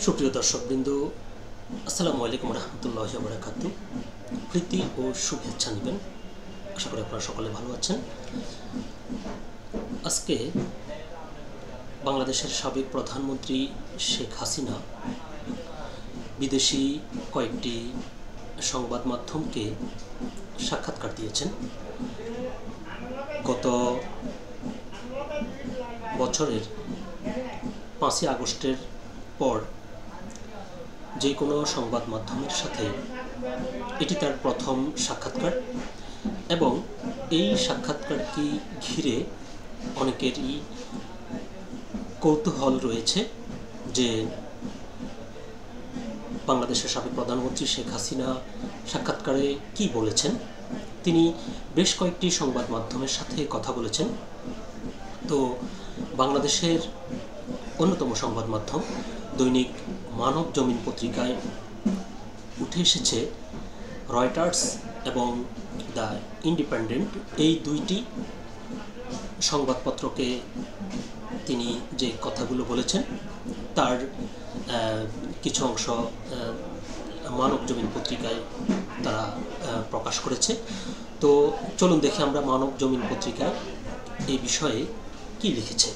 সুপ্রিয় দর্শকবৃন্দ, আসসালামু আলাইকুম রহমতুল্লাহি ওয়া বারাকাতুহু। প্রীতি ও শুভেচ্ছা নেবেন। আশা করি আপনারা সকলে ভালো আছেন। আজকে বাংলাদেশের সাবেক প্রধানমন্ত্রী শেখ হাসিনা বিদেশি কয়েকটি সংবাদ মাধ্যমকে সাক্ষাৎকার দিয়েছেন। গত বছরের 5ই আগস্টের পর যে কোনো সংবাদ মাধ্যমের সাথে এটি তার প্রথম সাক্ষাৎকার এবং এই সাক্ষাৎকারকে ঘিরে অনেকেরই কৌতূহল রয়েছে যে বাংলাদেশের সাবেক প্রধানমন্ত্রী শেখ হাসিনা সাক্ষাৎকারে কি বলেছেন। তিনি বেশ কয়েকটি সংবাদ মাধ্যমের সাথে কথা বলেছেন। তো বাংলাদেশের অন্যতম সংবাদ মাধ্যম দৈনিক মানব জমিন পত্রিকায় উঠে এসেছে রয়টার্স এবং দ্য ইন্ডিপেন্ডেন্ট, এই দুইটি সংবাদপত্রকে তিনি যে কথাগুলো বলেছেন তার কিছু অংশ মানব জমিন পত্রিকায় তারা প্রকাশ করেছে। তো চলুন দেখি আমরা মানব জমিন পত্রিকায় এই বিষয়ে কি লিখেছে।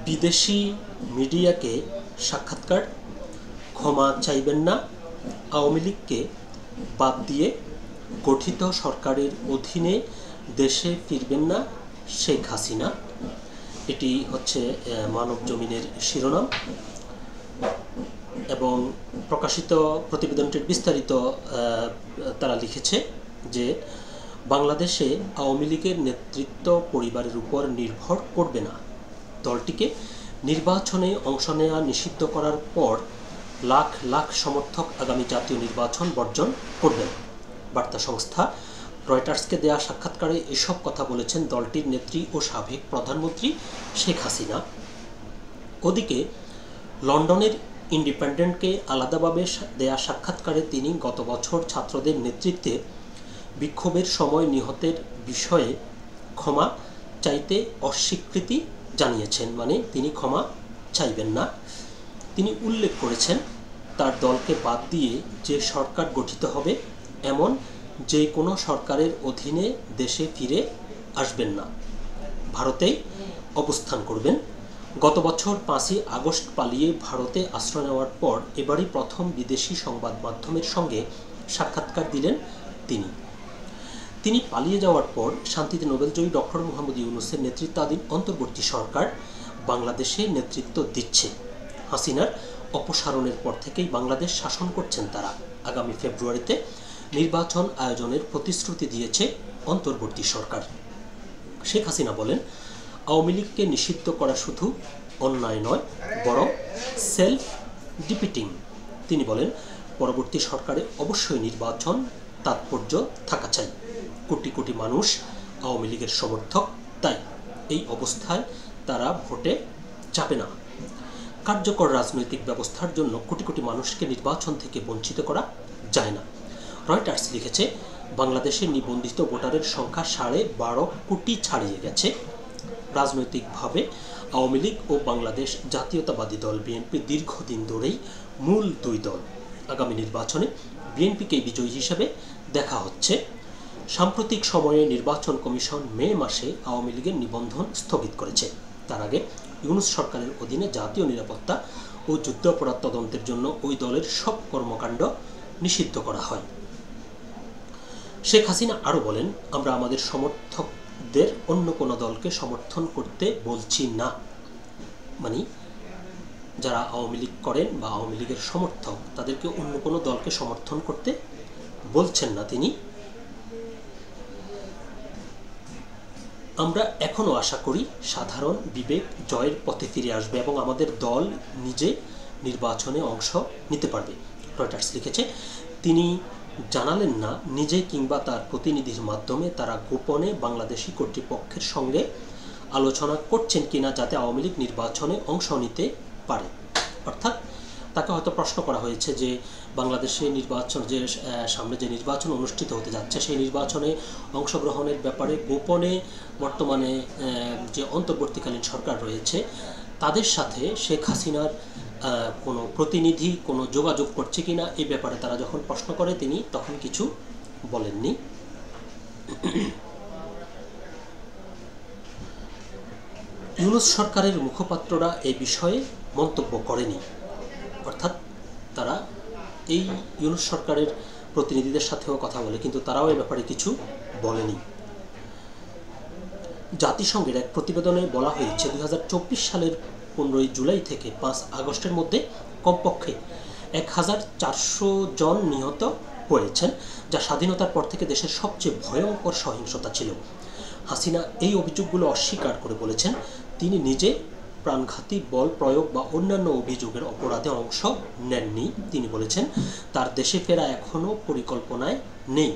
বিদেশি মিডিয়াকে সাক্ষাৎকার, ক্ষমা চাইবেন না, আওয়ামী লীগকে বাদ দিয়ে গঠিত সরকারের অধীনে দেশে ফিরবেন না শেখ হাসিনা। এটি হচ্ছে মানব জমিনের শিরোনাম এবং প্রকাশিত প্রতিবেদনটির বিস্তারিত তারা লিখেছে যে বাংলাদেশে আওয়ামী লীগের নেতৃত্ব পরিবারের উপর নির্ভর করবে না। দলটিকে নির্বাচনে অংশ নেওয়া নিষিদ্ধ করার পর লাখ লাখ সমর্থক আগামী জাতীয় নির্বাচন বর্জন করবেন। বার্তা সংস্থা রয়টার্সকে দেয়া সাক্ষাৎকারে এসব কথা বলেছেন দলটির নেত্রী ও সাবেক প্রধানমন্ত্রী শেখ হাসিনা। ওদিকে লন্ডনের ইন্ডিপেন্ডেন্টকে আলাদাভাবে দেয়া সাক্ষাৎকারে তিনি গত বছর ছাত্রদের নেতৃত্বে বিক্ষোভের সময় নিহতের বিষয়ে ক্ষমা চাইতে অস্বীকৃতি জানিয়েছেন, মানে তিনি ক্ষমা চাইবেন না। তিনি উল্লেখ করেছেন তার দলকে বাদ দিয়ে যে সরকার গঠিত হবে এমন যে কোনো সরকারের অধীনে দেশে ফিরে আসবেন না, ভারতেই অবস্থান করবেন। গত বছর 5ই আগস্ট পালিয়ে ভারতে আশ্রয় নেওয়ার পর এবারই প্রথম বিদেশি সংবাদ মাধ্যমের সঙ্গে সাক্ষাৎকার দিলেন তিনি পালিয়ে যাওয়ার পর শান্তিতে নোবেলজয়ী ডক্টর মোহাম্মদ ইউনূসের নেতৃত্বাধীন অন্তর্বর্তী সরকার বাংলাদেশে নেতৃত্ব দিচ্ছে। হাসিনার অপসারণের পর থেকেই বাংলাদেশ শাসন করছেন তারা। আগামী ফেব্রুয়ারিতে নির্বাচন আয়োজনের প্রতিশ্রুতি দিয়েছে অন্তর্বর্তী সরকার। শেখ হাসিনা বলেন, আওয়ামী লীগকে নিষিদ্ধ করা শুধু অন্যায় নয়, বরং সেলফ ডিপিটিং। তিনি বলেন, পরবর্তী সরকারে অবশ্যই নির্বাচন তাৎপর্য থাকা চাই। কোটি কোটি মানুষ আওয়ামী লীগের সমর্থক, তাই এই অবস্থায় তারা ভোটে যাবে না। কার্যকর রাজনৈতিক ব্যবস্থার জন্য কোটি কোটি মানুষকে নির্বাচন থেকে বঞ্চিত করা যায় না। রয়টার্স লিখেছে, বাংলাদেশের নিবন্ধিত ভোটারের সংখ্যা 12.5 কোটি ছাড়িয়ে গেছে। রাজনৈতিকভাবে আওয়ামী লীগ ও বাংলাদেশ জাতীয়তাবাদী দল বিএনপি দীর্ঘদিন ধরেই মূল দুই দল। আগামী নির্বাচনে বিএনপিকে বিজয়ী হিসেবে দেখা হচ্ছে। সাম্প্রতিক সময়ে নির্বাচন কমিশন মে মাসে আওয়ামী লীগের নিবন্ধন স্থগিত করেছে। তার আগে ইউনূস সরকারের অধীনে জাতীয় নিরাপত্তা ও যুদ্ধাপরাধ তদন্তের জন্য ওই দলের সব কর্মকাণ্ড নিষিদ্ধ করা হয়। শেখ হাসিনা আরও বলেন, আমরা আমাদের সমর্থকদের অন্য কোনো দলকে সমর্থন করতে বলছি না, মানে যারা আওয়ামী লীগ করেন বা আওয়ামী লীগের সমর্থক তাদেরকে অন্য কোনো দলকে সমর্থন করতে বলছেন না তিনি। আমরা এখনও আশা করি সাধারণ বিবেক জয়ের পথে ফিরে আসবে এবং আমাদের দল নিজে নির্বাচনে অংশ নিতে পারবে। রয়টার্স লিখেছে, তিনি জানালেন না নিজে কিংবা তার প্রতিনিধির মাধ্যমে তারা গোপনে বাংলাদেশি কর্তৃপক্ষের সঙ্গে আলোচনা করছেন কিনা যাতে আওয়ামী লীগ নির্বাচনে অংশ নিতে পারে। অর্থাৎ তাকে হয়তো প্রশ্ন করা হয়েছে যে বাংলাদেশে নির্বাচন যে সামনে যে নির্বাচন অনুষ্ঠিত হতে যাচ্ছে সেই নির্বাচনে অংশগ্রহণের ব্যাপারে গোপনে বর্তমানে যে অন্তর্বর্তীকালীন সরকার রয়েছে তাদের সাথে শেখ হাসিনার কোনো প্রতিনিধি কোনো যোগাযোগ করছে কিনা এই ব্যাপারে তারা যখন প্রশ্ন করে তিনি তখন কিছু বলেননি। ইউনূস সরকারের মুখপাত্ররা এই বিষয়ে মন্তব্য করেনি, অর্থাৎ তারা এই ইউনূস সরকারের প্রতিনিধিদের সাথেও কথা বলে, কিন্তু তারাও এ ব্যাপারে কিছু বলেনি। জাতিসংঘের এক প্রতিবেদনে বলা হয়েছে 2024 সালের 15 জুলাই থেকে 5 আগস্টের মধ্যে কমপক্ষে 1400 জন নিহত হয়েছেন, যা স্বাধীনতার পর থেকে দেশের সবচেয়ে ভয়ঙ্কর সহিংসতা ছিল। হাসিনা এই অভিযোগগুলো অস্বীকার করে বলেছেন তিনি নিজে প্রাণঘাতী বল প্রয়োগ বা অন্যান্য অভিযোগের অপরাধে অংশ নেননি। তিনি বলেছেন তার দেশে ফেরা এখনও পরিকল্পনায় নেই,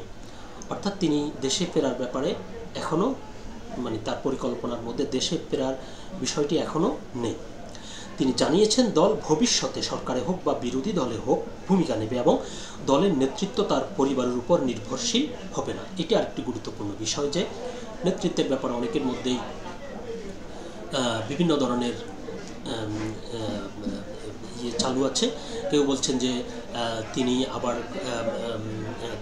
অর্থাৎ তিনি দেশে ফেরার ব্যাপারে এখনও তার পরিকল্পনার মধ্যে দেশে ফেরার বিষয়টি এখনও নেই। তিনি জানিয়েছেন দল ভবিষ্যতে সরকারে হোক বা বিরোধী দলে হোক ভূমিকা নেবে এবং দলের নেতৃত্ব তার পরিবারের উপর নির্ভরশীল হবে না। এটি আরেকটি গুরুত্বপূর্ণ বিষয় যে নেতৃত্বের ব্যাপারে অনেকের মধ্যেই বিভিন্ন ধরনের চালু আছে। কেউ বলছেন যে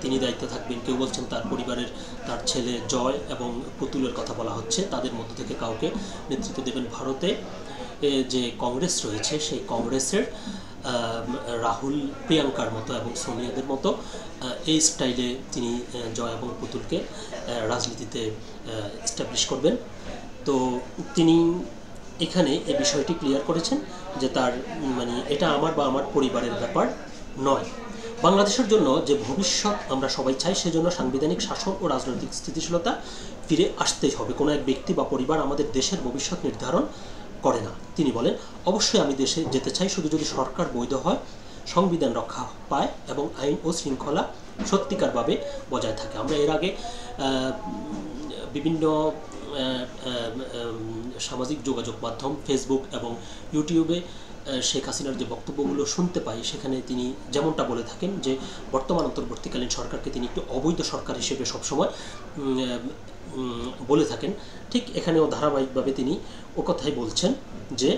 তিনি দায়িত্বে থাকবেন, কেউ বলছেন তার পরিবারের তার ছেলে জয় এবং পুতুলের কথা বলা হচ্ছে, তাদের মধ্য থেকে কাউকে নেতৃত্ব দেবেন। ভারতে যে কংগ্রেস রয়েছে সেই কংগ্রেসের রাহুল প্রিয়াঙ্কার মতো এবং সোনিয়াদের মতো এই স্টাইলে তিনি জয় এবং পুতুলকে রাজনীতিতে এস্টাবলিশ করবেন। তো তিনি এখানে এই বিষয়টি ক্লিয়ার করেছেন যে তার এটা আমার বা আমার পরিবারের ব্যাপার নয়। বাংলাদেশের জন্য যে ভবিষ্যৎ আমরা সবাই চাই, সেজন্য সাংবিধানিক শাসন ও রাজনৈতিক স্থিতিশীলতা ফিরে আসতেই হবে। কোনো এক ব্যক্তি বা পরিবার আমাদের দেশের ভবিষ্যৎ নির্ধারণ করে না। তিনি বলেন, অবশ্যই আমি দেশে যেতে চাই, শুধু যদি সরকার বৈধ হয়, সংবিধান রক্ষা পায় এবং আইন ও শৃঙ্খলা সত্যিকারভাবে বজায় থাকে। আমরা এর আগে বিভিন্ন সামাজিক যোগাযোগ মাধ্যম ফেসবুক এবং ইউটিউবে শেখ হাসিনার যে বক্তব্যগুলো শুনতে পাই, সেখানে তিনি যেমনটা বলে থাকেন যে বর্তমান অন্তর্বর্তীকালীন সরকারকে তিনি একটু অবৈধ সরকার হিসেবে সবসময় বলে থাকেন। ঠিক এখানেও ধারাবাহিকভাবে তিনি ও কথাই বলছেন যে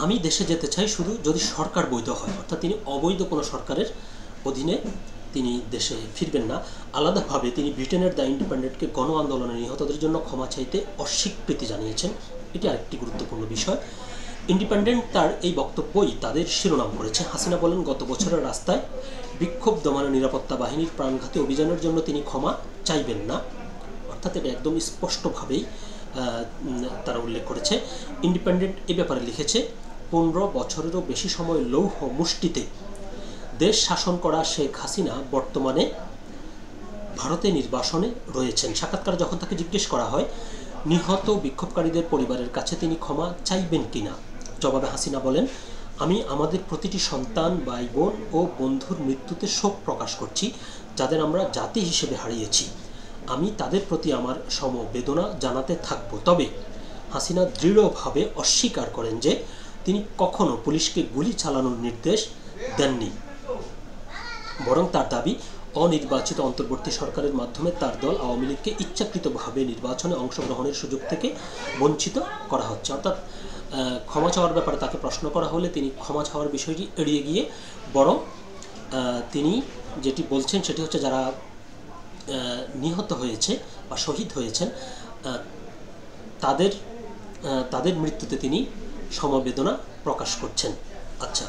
আমি দেশে যেতে চাই শুধু যদি সরকার বৈধ হয়, অর্থাৎ তিনি অবৈধ কোনো সরকারের অধীনে তিনি দেশে ফিরবেন না। আলাদাভাবে তিনি ব্রিটেনের দ্য ইন্ডিপেন্ডেন্টকে গণ আন্দোলনে নিহতদের জন্য ক্ষমা চাইতে অস্বীকৃতি জানিয়েছেন। এটি আরেকটি গুরুত্বপূর্ণ বিষয়। ইন্ডিপেন্ডেন্ট তার এই বক্তব্যই তাদের শিরোনাম করেছে। হাসিনা বলেন, গত বছরের রাস্তায় বিক্ষোভ দমনে নিরাপত্তা বাহিনীর প্রাণঘাতী অভিযানের জন্য তিনি ক্ষমা চাইবেন না, অর্থাৎ এটা একদম স্পষ্টভাবেই তারা উল্লেখ করেছে। ইন্ডিপেন্ডেন্ট এ ব্যাপারে লিখেছে, 15 বছরেরও বেশি সময় লৌহ মুষ্টিতে দেশ শাসন করা শেখ হাসিনা বর্তমানে ভারতে নির্বাসনে রয়েছেন। সাক্ষাৎকারে যখন তাকে জিজ্ঞেস করা হয় নিহত বিক্ষোভকারীদের পরিবারের কাছে তিনি ক্ষমা চাইবেন কিনা, জবাবে হাসিনা বলেন, আমি আমাদের প্রতিটি সন্তান, ভাই বোন ও বন্ধুর মৃত্যুতে শোক প্রকাশ করছি, যাদের আমরা জাতি হিসেবে হারিয়েছি। আমি তাদের প্রতি আমার সমবেদনা জানাতে থাকব। তবে হাসিনা দৃঢ়ভাবে অস্বীকার করেন যে তিনি কখনো পুলিশকে গুলি চালানোর নির্দেশ দেননি, বরং তার দাবি অনির্বাচিত অন্তর্বর্তী সরকারের মাধ্যমে তার দল আওয়ামী লীগকে ইচ্ছাকৃতভাবে নির্বাচনে অংশগ্রহণের সুযোগ থেকে বঞ্চিত করা হচ্ছে। অর্থাৎ ক্ষমা চাওয়ার ব্যাপারে তাকে প্রশ্ন করা হলে তিনি ক্ষমা চাওয়ার বিষয়টি এড়িয়ে গিয়ে বরং তিনি যেটি বলছেন সেটি হচ্ছে যারা নিহত হয়েছে বা শহীদ হয়েছেন তাদের মৃত্যুতে তিনি সমবেদনা প্রকাশ করছেন। আচ্ছা,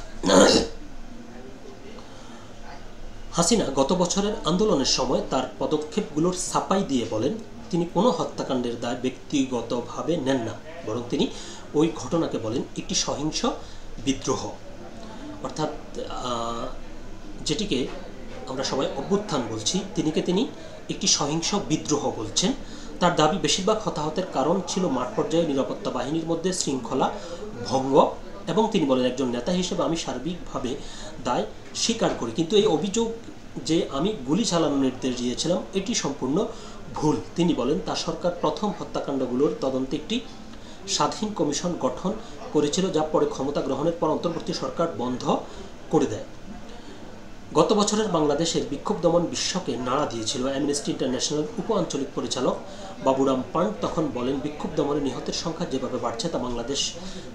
হাসিনা গত বছরের আন্দোলনের সময় তার পদক্ষেপগুলোর ছাপাই দিয়ে বলেন তিনি কোনো হত্যাকাণ্ডের দায় ব্যক্তিগতভাবে নেন না, বরং তিনি ওই ঘটনাকে বলেন একটি সহিংস বিদ্রোহ, অর্থাৎ যেটিকে আমরা সবাই অভ্যুত্থান বলছি তিনি একটি সহিংস বিদ্রোহ বলছেন। তার দাবি বেশিরভাগ হতাহতের কারণ ছিল মাঠ পর্যায়ে নিরাপত্তা বাহিনীর মধ্যে শৃঙ্খলা ভঙ্গ, এবং তিনি বলেন একজন নেতা হিসেবে আমি সার্বিকভাবে দায় স্বীকার করি, কিন্তু এই অভিযোগ যে আমি গুলি চালানোর নির্দেশ দিয়েছিলাম এটি সম্পূর্ণ ভুল। তিনি বলেন তার সরকার প্রথম হত্যাকাণ্ডগুলোর তদন্তে একটি স্বাধীন কমিশন গঠন করেছিল, যা পরে ক্ষমতা গ্রহণের পর অন্তর্বর্তী সরকার বন্ধ করে দেয়। গত বছরের বাংলাদেশের বিক্ষোভ দমন বিশ্বকে নাড়া দিয়েছিল। অ্যামনেস্টি ইন্টারন্যাশনাল উপ আঞ্চলিক পরিচালক বাবুরাম পান্ট তখন বলেন, বিক্ষোভ দমনে নিহতের সংখ্যা যেভাবে বাড়ছে তা বাংলাদেশ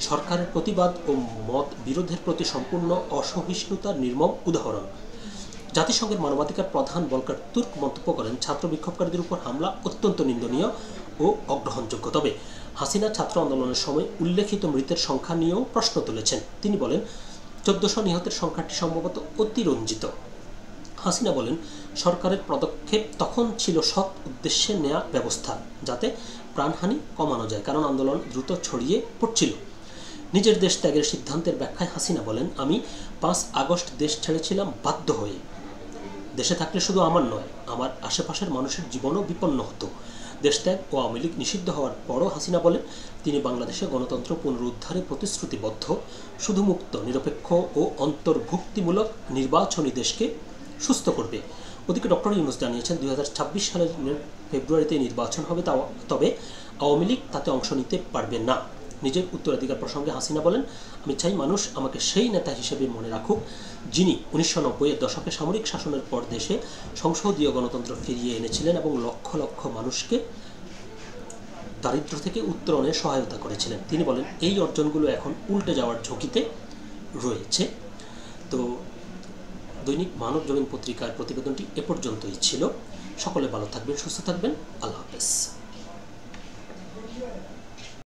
সরকারের প্রতিবাদ ও মত বিরোধের প্রতি সম্পূর্ণ অসহিষ্ণুতার নির্মম উদাহরণ। জাতিসংঘের মানবাধিকার প্রধান ভলকার তুর্ক মন্তব্য করেন, ছাত্র বিক্ষোভকারীদের উপর হামলা অত্যন্ত নিন্দনীয় ও অগ্রহণযোগ্য। তবে হাসিনা ছাত্র আন্দোলনের সময় উল্লেখিত মৃতের সংখ্যা নিয়েও প্রশ্ন তুলেছেন। তিনি বলেন, 1400 নিহতের সংখ্যাটি সম্ভবত অতিরঞ্জিত। হাসিনা বলেন, সরকারের পদক্ষেপ তখন ছিল সৎ উদ্দেশ্যে নেওয়া ব্যবস্থা, যাতে প্রাণহানি কমানো যায়, কারণ আন্দোলন দ্রুত ছড়িয়ে পড়ছিল। নিজের দেশ ত্যাগের সিদ্ধান্তের ব্যাখ্যায় হাসিনা বলেন, আমি 5 আগস্ট দেশ ছেড়েছিলাম বাধ্য হয়ে। দেশে থাকলে শুধু আমার নয়, আমার আশেপাশের মানুষের জীবনও বিপন্ন হতো। দেশত্যাগ ও আওয়ামী লীগ নিষিদ্ধ হওয়ার পরও হাসিনা বলেন, তিনি বাংলাদেশে গণতন্ত্র পুনরুদ্ধারে প্রতিশ্রুতিবদ্ধ, শুধু মুক্ত, নিরপেক্ষ ও অন্তর্ভুক্তিমূলক নির্বাচনী দেশকে সুস্থ করবে। ওদিকে ডক্টর ইউনূস জানিয়েছেন, 2026 সালের ফেব্রুয়ারিতে নির্বাচন হবে, তবে আওয়ামী লীগ তাতে অংশ নিতে পারবে না। নিজের উত্তরাধিকার প্রসঙ্গে হাসিনা বলেন, আমি চাই মানুষ আমাকে সেই নেতা হিসেবে মনে রাখুক যিনি 1990-এর দশকে সামরিক শাসনের পর দেশে সংসদীয় গণতন্ত্র ফিরিয়ে এনেছিলেন এবং লক্ষ লক্ষ মানুষকে দারিদ্র্য থেকে উত্তরণে সহায়তা করেছিলেন। তিনি বলেন, এই অর্জনগুলো এখন উল্টে যাওয়ার ঝুঁকিতে রয়েছে। তো দৈনিক মানব জমিন পত্রিকার প্রতিবেদনটি এ পর্যন্তই ছিল। সকলে ভালো থাকবেন, সুস্থ থাকবেন। আল্লাহ হাফেজ।